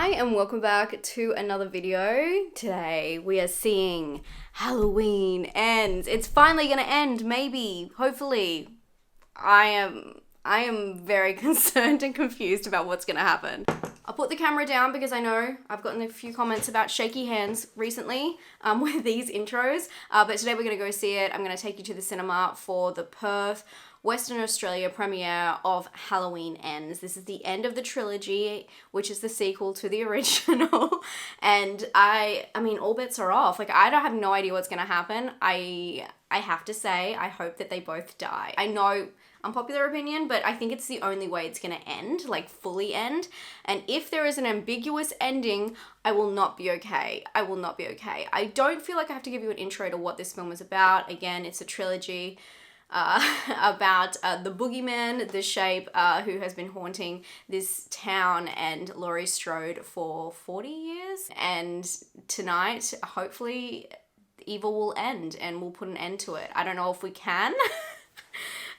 Hi and welcome back to another video. Today we are seeing Halloween Ends. It's finally gonna end, maybe, hopefully. I am very concerned and confused about what's gonna happen. I'll put the camera down because I know I've gotten a few comments about shaky hands recently with these intros, but today we're gonna go see it. I'm gonna take you to the cinema for the Perth Western Australia premiere of Halloween Ends. This is the end of the trilogy, which is the sequel to the original. And I mean, all bets are off. Like, I don't have no idea what's gonna happen. I have to say, I hope that they both die. I know, unpopular opinion, but I think it's the only way it's gonna end, like fully end. And if there is an ambiguous ending, I will not be okay. I will not be okay. I don't feel like I have to give you an intro to what this film is about. Again, it's a trilogy about the boogeyman, the shape, who has been haunting this town and Laurie Strode for 40 years. And tonight, hopefully, evil will end and we'll put an end to it. I don't know if we can.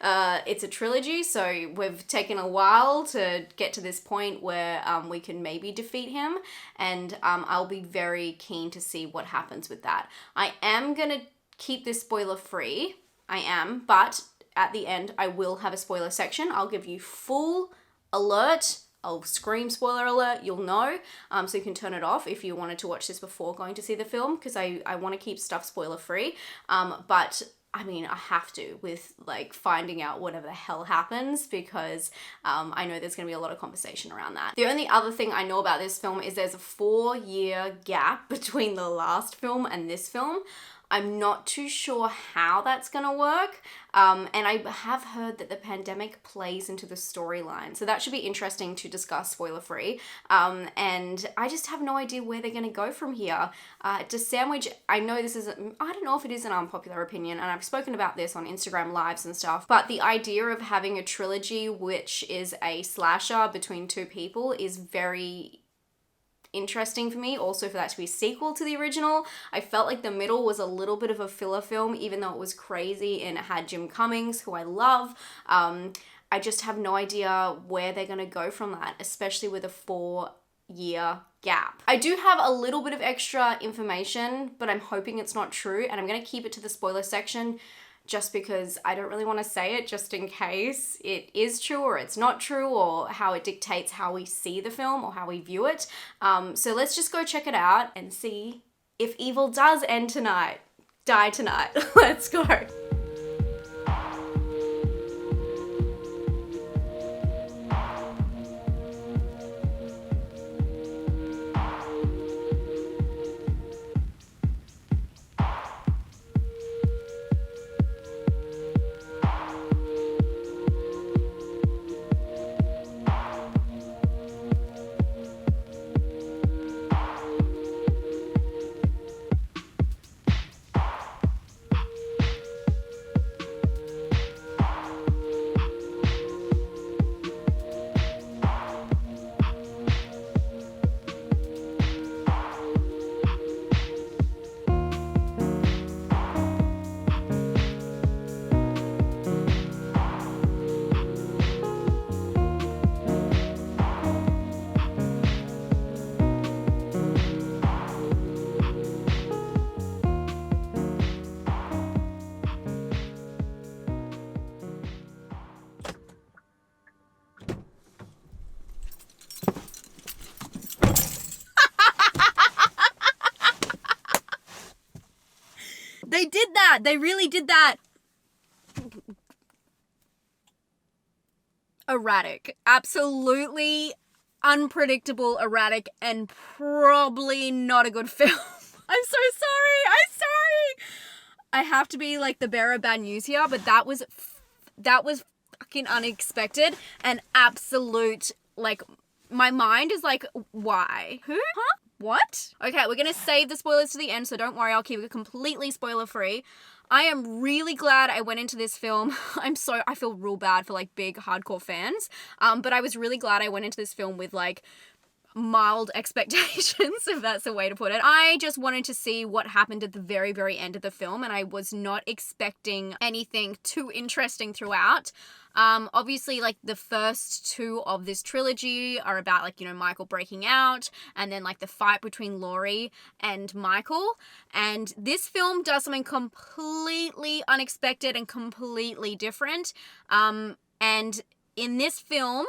It's a trilogy, so we've taken a while to get to this point where we can maybe defeat him, and I'll be very keen to see what happens with that. I am gonna keep this spoiler free. I am, but at the end, I will have a spoiler section. I'll give you full alert. I'll scream spoiler alert, you'll know. So you can turn it off if you wanted to watch this before going to see the film, because I want to keep stuff spoiler free. But I mean, I have to with like finding out whatever the hell happens, because I know there's going to be a lot of conversation around that. The only other thing I know about this film is there's a 4-year gap between the last film and this film. I'm not too sure how that's gonna work, and I have heard that the pandemic plays into the storyline, so that should be interesting to discuss spoiler-free, and I just have no idea where they're gonna go from here. To sandwich, I know this is, I don't know if it is an unpopular opinion, and I've spoken about this on Instagram lives and stuff, but the idea of having a trilogy which is a slasher between two people is very interesting for me, also for that to be a sequel to the original. I felt like the middle was a little bit of a filler film, even though it was crazy and it had Jim Cummings, who I love. I just have no idea where they're gonna go from that, especially with a 4-year gap. I do have a little bit of extra information, but I'm hoping it's not true, and I'm gonna keep it to the spoiler section just because I don't really want to say it, just in case it is true or it's not true, or how it dictates how we see the film or how we view it. So let's just go check it out and see if evil does end tonight. Die tonight. Let's go. They did that. They really did that. Erratic. Absolutely unpredictable, erratic, and probably not a good film. I'm so sorry. I'm sorry. I have to be like the bearer of bad news here, but that was fucking unexpected and absolute, like, my mind is like, why? Who? Huh? What? Okay, we're gonna save the spoilers to the end, so don't worry, I'll keep it completely spoiler-free. I am really glad I went into this film. I feel real bad for like big hardcore fans, but I was really glad I went into this film with like mild expectations, if that's the way to put it. I just wanted to see what happened at the very, very end of the film, and I was not expecting anything too interesting throughout. Obviously, like, the first two of this trilogy are about, like, you know, Michael breaking out, and then, like, the fight between Laurie and Michael. And this film does something completely unexpected and completely different. And in this film,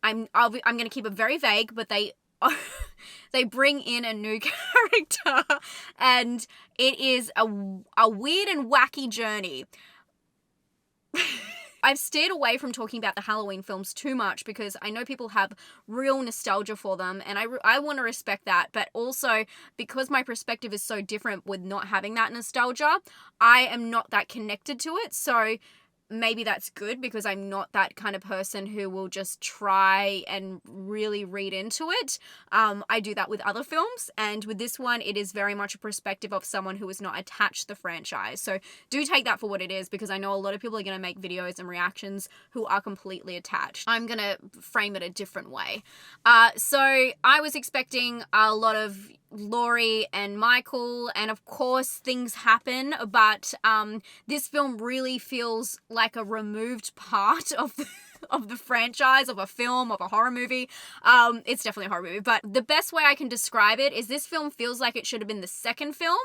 I'm going to keep it very vague, but they bring in a new character, and it is a weird and wacky journey. I've steered away from talking about the Halloween films too much because I know people have real nostalgia for them, and I want to respect that. But also, because my perspective is so different with not having that nostalgia, I am not that connected to it. So maybe that's good because I'm not that kind of person who will just try and really read into it. I do that with other films, and with this one, it is very much a perspective of someone who is not attached to the franchise. So do take that for what it is, because I know a lot of people are going to make videos and reactions who are completely attached. I'm going to frame it a different way. So I was expecting a lot of Laurie and Michael, and of course things happen, but this film really feels like a removed part of the franchise, of a film, of a horror movie. It's definitely a horror movie, but the best way I can describe it is this film feels like it should have been the second film.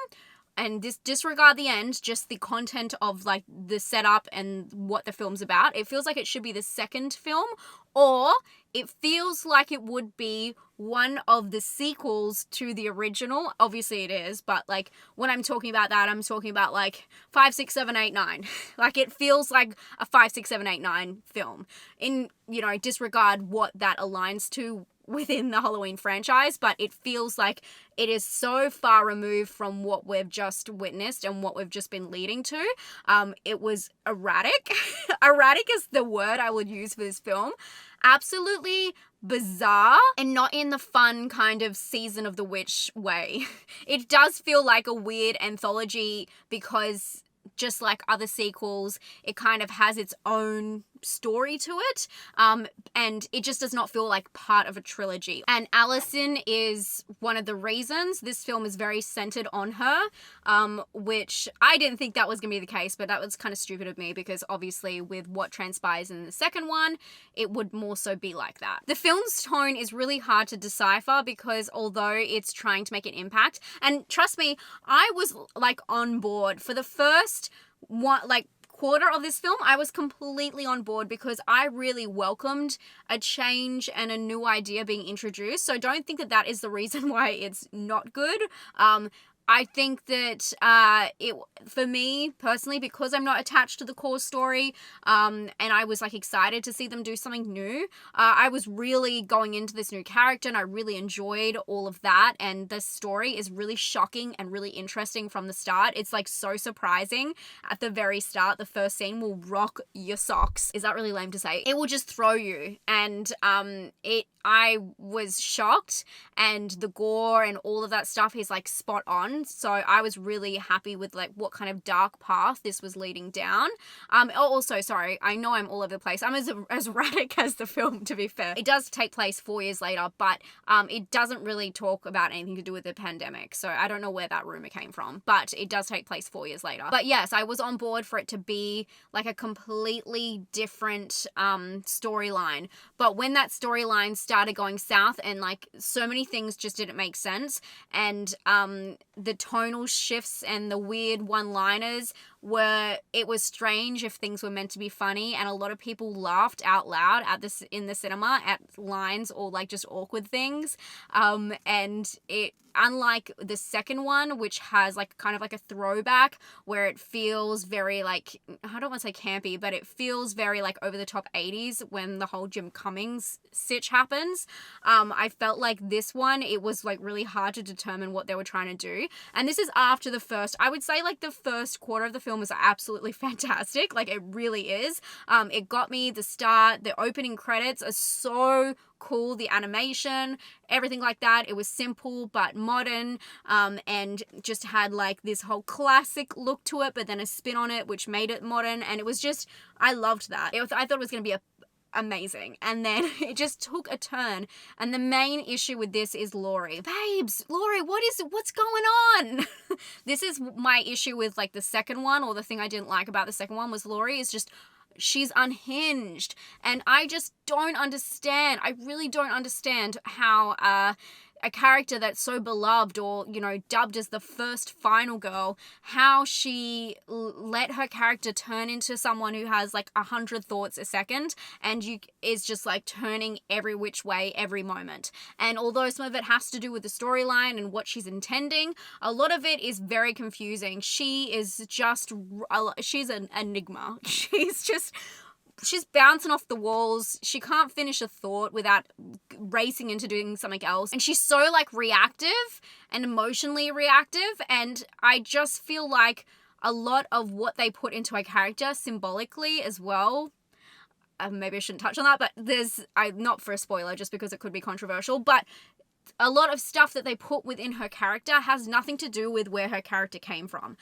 And disregard the end, just the content of, like, the setup and what the film's about. It feels like it should be the second film, or it feels like it would be one of the sequels to the original. Obviously it is, but, like, when I'm talking about that, I'm talking about, like, 5, 6, 7, 8, 9. Like, it feels like a 5, 6, 7, 8, 9 film. In, you know, disregard what that aligns to within the Halloween franchise, but it feels like it is so far removed from what we've just witnessed and what we've just been leading to. It was erratic. Erratic is the word I would use for this film. Absolutely bizarre, and not in the fun kind of season of the witch way. It does feel like a weird anthology because, just like other sequels, it kind of has its own story to it, and it just does not feel like part of a trilogy. And Allison is one of the reasons. This film is very centered on her, which I didn't think that was gonna be the case, but that was kind of stupid of me, because obviously with what transpires in the second one, it would more so be like that. The film's tone is really hard to decipher, because although it's trying to make an impact, and trust me, I was, like, on board for the first one, like, quarter of this film. I was completely on board because I really welcomed a change and a new idea being introduced. So don't think that that is the reason why it's not good. I think that for me personally, because I'm not attached to the core story, and I was, like, excited to see them do something new, I was really going into this new character, and I really enjoyed all of that. And the story is really shocking and really interesting from the start. It's, like, so surprising at the very start. The first scene will rock your socks. Is that really lame to say? It will just throw you, and I was shocked, and the gore and all of that stuff is, like, spot on. So I was really happy with, like, what kind of dark path this was leading down. Also, sorry, I know I'm all over the place. I'm as erratic as the film, to be fair. It does take place 4 years later, but it doesn't really talk about anything to do with the pandemic. So I don't know where that rumor came from, but it does take place 4 years later. But yes, I was on board for it to be, like, a completely different storyline. But when that storyline started going south, and, like, so many things just didn't make sense, and the tonal shifts and the weird one-liners it was strange if things were meant to be funny, and a lot of people laughed out loud in the cinema at lines or, like, just awkward things. And it, unlike the second one, which has, like, kind of like a throwback where it feels very, like, I don't want to say campy, but it feels very, like, over the top 80s when the whole Jim Cummings sitch happens. I felt like this one, it was, like, really hard to determine what they were trying to do. And this is after the first, I would say, like, the first quarter of the film is absolutely fantastic. Like, it really is. It got me. The start, the opening credits are so cool. The animation, everything like that. It was simple but modern, and just had, like, this whole classic look to it, but then a spin on it, which made it modern. And it was just, I loved that. I thought it was going to be amazing. And then it just took a turn. And the main issue with this is Laurie. Babes, Laurie, what's going on? This is my issue with, like, the second one, or the thing I didn't like about the second one was Laurie is just, she's unhinged. And I just don't understand. I really don't understand how a character that's so beloved, or, you know, dubbed as the first final girl, how she let her character turn into someone who has like 100 thoughts a second and is just like turning every which way every moment. And although some of it has to do with the storyline and what she's intending, a lot of it is very confusing. She is just, she's an enigma. She's bouncing off the walls. She can't finish a thought without racing into doing something else. And she's so like reactive and emotionally reactive. And I just feel like a lot of what they put into a character symbolically as well. Maybe I shouldn't touch on that, but not for a spoiler, just because it could be controversial, but a lot of stuff that they put within her character has nothing to do with where her character came from.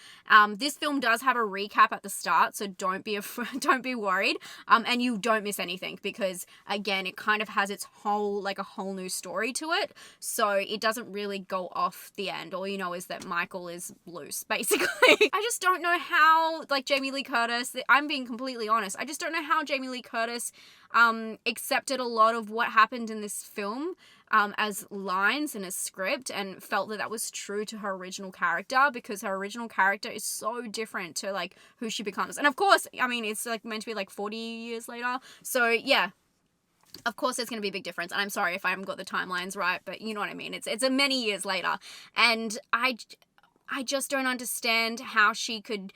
This film does have a recap at the start, so don't be worried, and you don't miss anything, because again, it kind of has its whole, like a whole new story to it, so it doesn't really go off the end. All you know is that Michael is loose, basically. I just don't know how, like, Jamie Lee Curtis, I'm being completely honest, I just don't know how Jamie Lee Curtis accepted a lot of what happened in this film as lines in a script, and felt that was true to her original character, because her original character is so different to like who she becomes. And of course, I mean, it's like meant to be like 40 years later, so yeah, of course there's going to be a big difference. And I'm sorry if I haven't got the timelines right, but you know what I mean, it's a many years later. And I just don't understand how she could,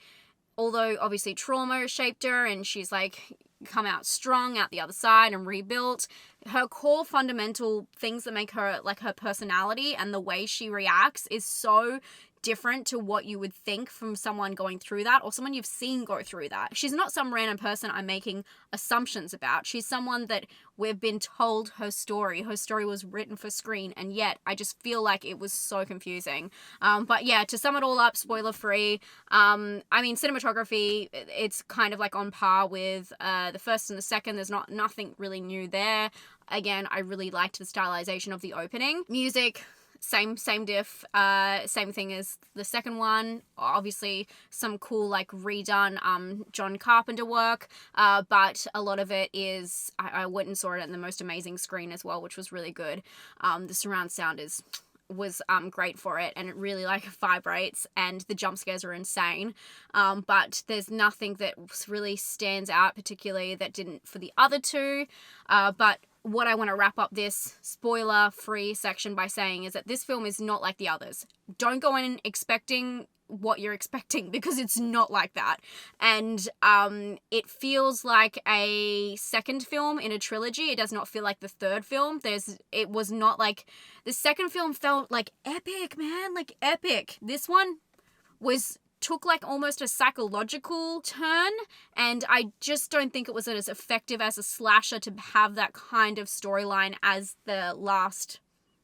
although obviously trauma shaped her and she's like come out strong out the other side and rebuilt, her core fundamental things that make her, like her personality and the way she reacts, is so different to what you would think from someone going through that, or someone you've seen go through that. She's not some random person I'm making assumptions about. She's someone that we've been told her story. Her story was written for screen, and yet I just feel like it was so confusing. But yeah, to sum it all up, spoiler free, I mean, cinematography, it's kind of like on par with the first and the second. There's nothing really new there. Again, I really liked the stylization of the opening. Music, same diff, same thing as the second one. Obviously some cool like redone John Carpenter work, but a lot of it is, I went and saw it on the most amazing screen as well, which was really good. The surround sound was great for it, and it really like vibrates, and the jump scares are insane, but there's nothing that really stands out particularly that didn't for the other two. But what I want to wrap up this spoiler-free section by saying is that this film is not like the others. Don't go in expecting what you're expecting, because it's not like that. And it feels like a second film in a trilogy. It does not feel like the third film. It was not like, the second film felt like epic, man, like epic. This one took like almost a psychological turn, and I just don't think it was as effective as a slasher to have that kind of storyline as the last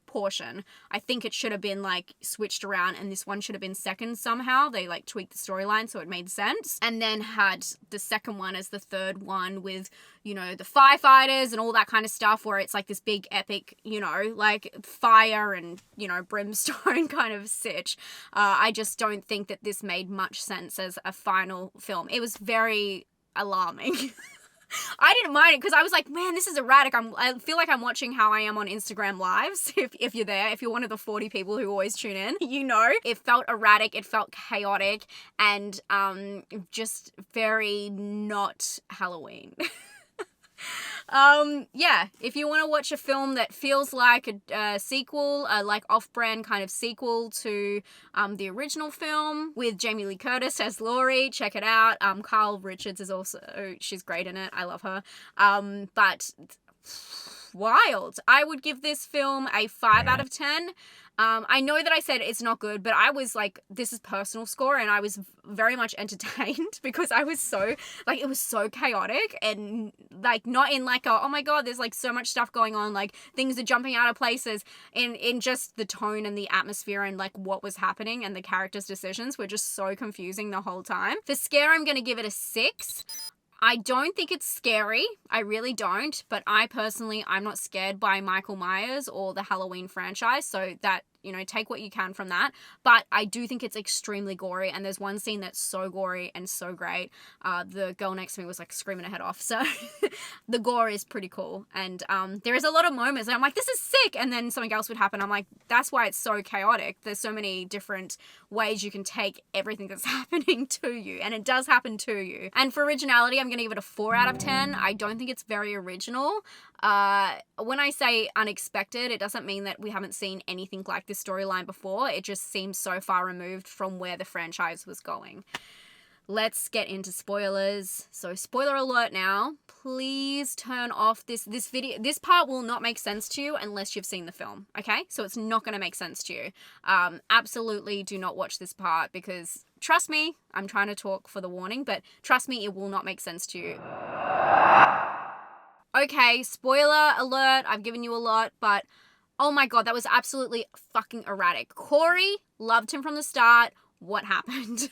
portion. I think it should have been like switched around, and this one should have been second somehow. They like tweaked the storyline so it made sense, and then had the second one as the third one with, you know, the firefighters and all that kind of stuff, where it's like this big epic, you know, like fire and, you know, brimstone kind of sitch. I just don't think that this made much sense as a final film. It was very alarming. I didn't mind it because I was like, man, this is erratic. I feel like I'm watching How I Am on Instagram Lives. If you're there, if you're one of the 40 people who always tune in, you know. It felt erratic, it felt chaotic, and just very not Halloween. Yeah, if you want to watch a film that feels like a sequel, like off-brand kind of sequel to the original film with Jamie Lee Curtis as Laurie, check it out. Carl Richards is also, she's great in it. I love her. But wild. I would give this film a 5 out of 10. I know that I said it's not good, but I was like, this is personal score, and I was very much entertained because I was so, like, it was so chaotic, and like not in like a, oh my god, there's like so much stuff going on, like things are jumping out of places, in just the tone and the atmosphere and like what was happening, and the characters' decisions were just so confusing the whole time. For scare, I'm gonna give it a 6. I don't think it's scary. I really don't. But I'm not scared by Michael Myers or the Halloween franchise. So that you know, take what you can from that. But I do think it's extremely gory, and there's one scene that's so gory and so great. The girl next to me was like screaming her head off, so the gore is pretty cool. And there is a lot of moments that I'm like, this is sick, and then something else would happen. I'm like, that's why it's so chaotic. There's so many different ways you can take everything that's happening to you, and it does happen to you. And for originality, I'm gonna give it a 4 out of 10. I don't think it's very original. When I say unexpected, it doesn't mean that we haven't seen anything like this storyline before. It just seems so far removed from where the franchise was going. Let's get into spoilers. So spoiler alert now. Please turn off this video. This part will not make sense to you unless you've seen the film, okay? So it's not going to make sense to you. Absolutely do not watch this part because, trust me, I'm trying to talk for the warning, but trust me, it will not make sense to you. Okay, spoiler alert. I've given you a lot, but oh my god, that was absolutely fucking erratic. Corey, loved him from the start. What happened?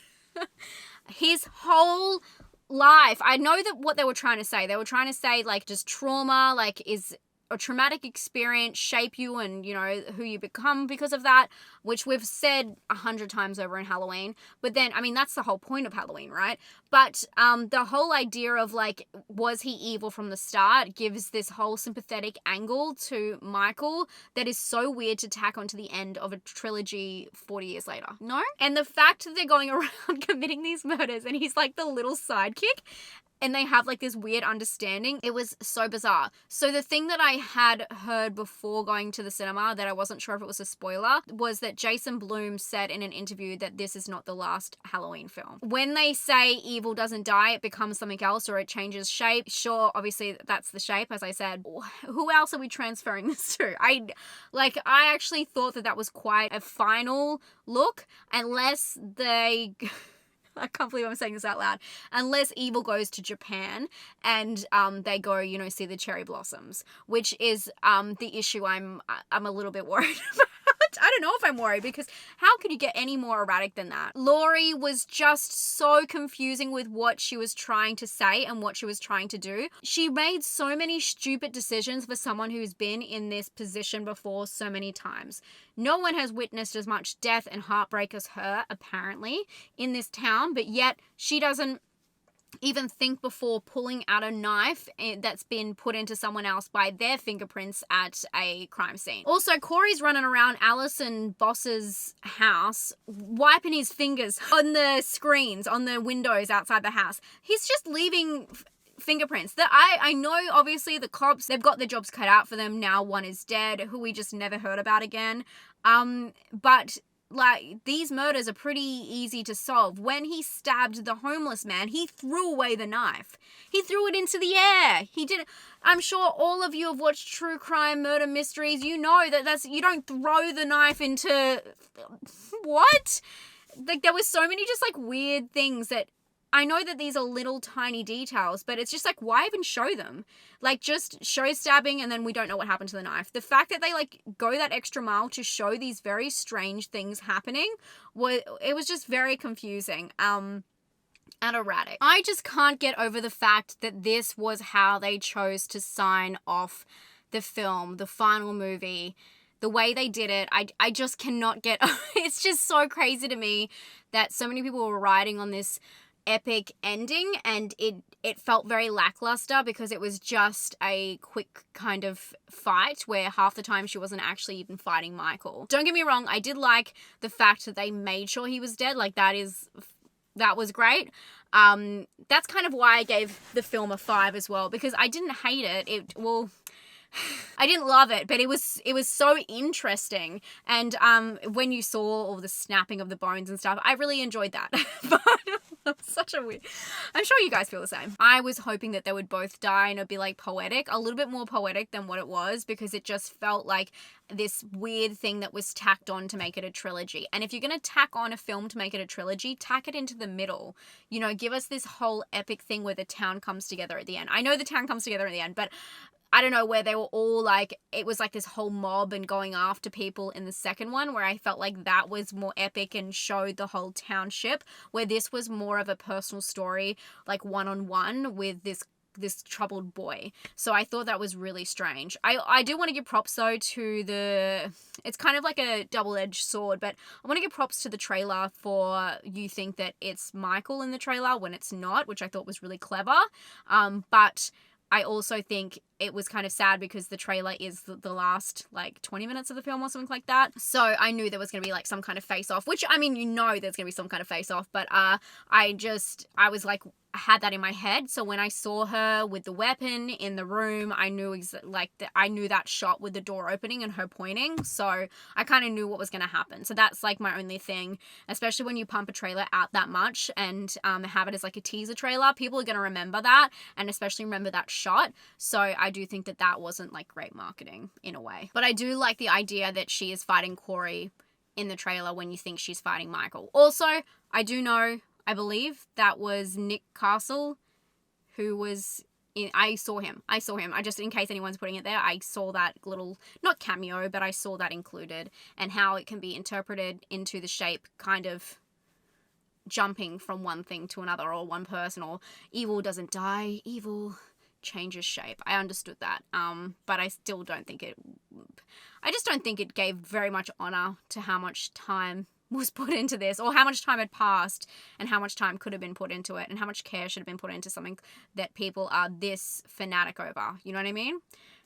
His whole life, I know that what they were trying to say. They were trying to say, like, does trauma, like, is a traumatic experience shape you and, you know, who you become because of that, which we've said 100 times over in Halloween. But then, I mean, that's the whole point of Halloween, right? But the whole idea of, like, was he evil from the start gives this whole sympathetic angle to Michael that is so weird to tack onto the end of a trilogy 40 years later. No? And the fact that they're going around committing these murders and he's like the little sidekick, and they have like this weird understanding. It was so bizarre. So the thing that I had heard before going to the cinema that I wasn't sure if it was a spoiler was that Jason Blum said in an interview that this is not the last Halloween film. When they say evil doesn't die, it becomes something else or it changes shape. Sure, obviously that's the shape, as I said. Who else are we transferring this to? I actually thought that was quite a final look, unless they... I can't believe I'm saying this out loud. Unless evil goes to Japan and they go, you know, see the cherry blossoms, which is the issue I'm a little bit worried about. I don't know if I'm worried because how could you get any more erratic than that? Laurie was just so confusing with what she was trying to say and what she was trying to do. She made so many stupid decisions for someone who's been in this position before so many times. No one has witnessed as much death and heartbreak as her, apparently, in this town, but yet she doesn't even think before pulling out a knife that's been put into someone else by their fingerprints at a crime scene. Also, Corey's running around Alison Boss's house, wiping his fingers on the screens, on the windows outside the house. He's just leaving fingerprints that I know obviously the cops, they've got their jobs cut out for them. Now one is dead, who we just never heard about again. But like, these murders are pretty easy to solve. When he stabbed the homeless man, he threw away the knife. He threw it into the air. He didn't. I'm sure all of you have watched true crime murder mysteries. You know that you don't throw the knife into... What? Like, there was so many just like weird things that I know that these are little tiny details, but it's just like, why even show them? Like, just show stabbing and then we don't know what happened to the knife. The fact that they like go that extra mile to show these very strange things happening, it was just very confusing. And erratic. I just can't get over the fact that this was how they chose to sign off the film, the final movie. The way they did it, I just cannot get... It's just so crazy to me that so many people were riding on this epic ending and it felt very lackluster because it was just a quick kind of fight where half the time she wasn't actually even fighting Michael. Don't get me wrong, I did like the fact that they made sure he was dead. Like, that was great. That's kind of why I gave the film a 5 as well, because I didn't hate it. I didn't love it, but it was so interesting. And when you saw all the snapping of the bones and stuff, I really enjoyed that. But such a weird... I'm sure you guys feel the same. I was hoping that they would both die and it'd be like poetic, a little bit more poetic than what it was, because it just felt like this weird thing that was tacked on to make it a trilogy. And if you're going to tack on a film to make it a trilogy, tack it into the middle. You know, give us this whole epic thing where the town comes together at the end. I know the town comes together at the end, but I don't know, where they were all like, it was like this whole mob and going after people in the second one, where I felt like that was more epic and showed the whole township, where this was more of a personal story, like one-on-one with this this troubled boy. So I thought that was really strange. I do want to give props though to it's kind of like a double-edged sword, but I want to give props to the trailer for you think that it's Michael in the trailer when it's not, which I thought was really clever. But I also think it was kind of sad because the trailer is the last like 20 minutes of the film or something like that. So I knew there was going to be like some kind of face off, which I mean, you know, there's going to be some kind of face off, but I was like, I had that in my head. So when I saw her with the weapon in the room, I knew I knew that shot with the door opening and her pointing. So I kind of knew what was going to happen. So that's like my only thing, especially when you pump a trailer out that much and have it as like a teaser trailer. People are going to remember that, and especially remember that shot. So I do think that wasn't like great marketing in a way. But I do like the idea that she is fighting Corey in the trailer when you think she's fighting Michael. Also, I believe that was Nick Castle who was in, I saw him. I just, in case anyone's putting it there, I saw that little, not cameo, but I saw that included, and how it can be interpreted into the shape kind of jumping from one thing to another, or one person, or evil doesn't die, evil changes shape. I understood that. But I still don't think I just don't think it gave very much honor to how much time was put into this, or how much time had passed and how much time could have been put into it, and how much care should have been put into something that people are this fanatic over. You know what I mean?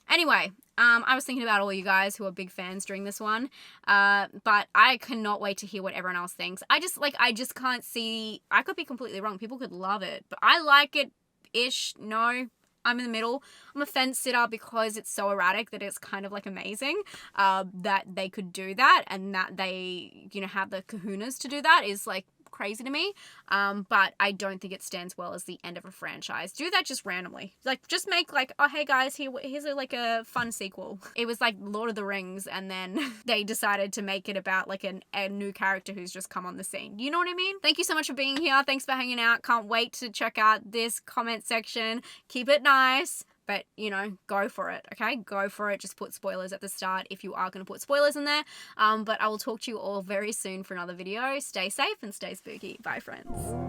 Anyway, I was thinking about all you guys who are big fans during this one, but I cannot wait to hear what everyone else thinks. I just can't see, I could be completely wrong. People could love it, but I like it-ish. No, I'm in the middle. I'm a fence sitter because it's so erratic that it's kind of like amazing that they could do that, and that they, you know, have the kahunas to do that is like crazy to me. But I don't think it stands well as the end of a franchise. Do that just randomly. Like, just make like, oh, hey guys, here's like a fun sequel. It was like Lord of the Rings, and then they decided to make it about like a new character who's just come on the scene. You know what I mean? Thank you so much for being here. Thanks for hanging out. Can't wait to check out this comment section. Keep it nice. But, you know, go for it, okay? Go for it. Just put spoilers at the start if you are going to put spoilers in there. But I will talk to you all very soon for another video. Stay safe and stay spooky. Bye, friends.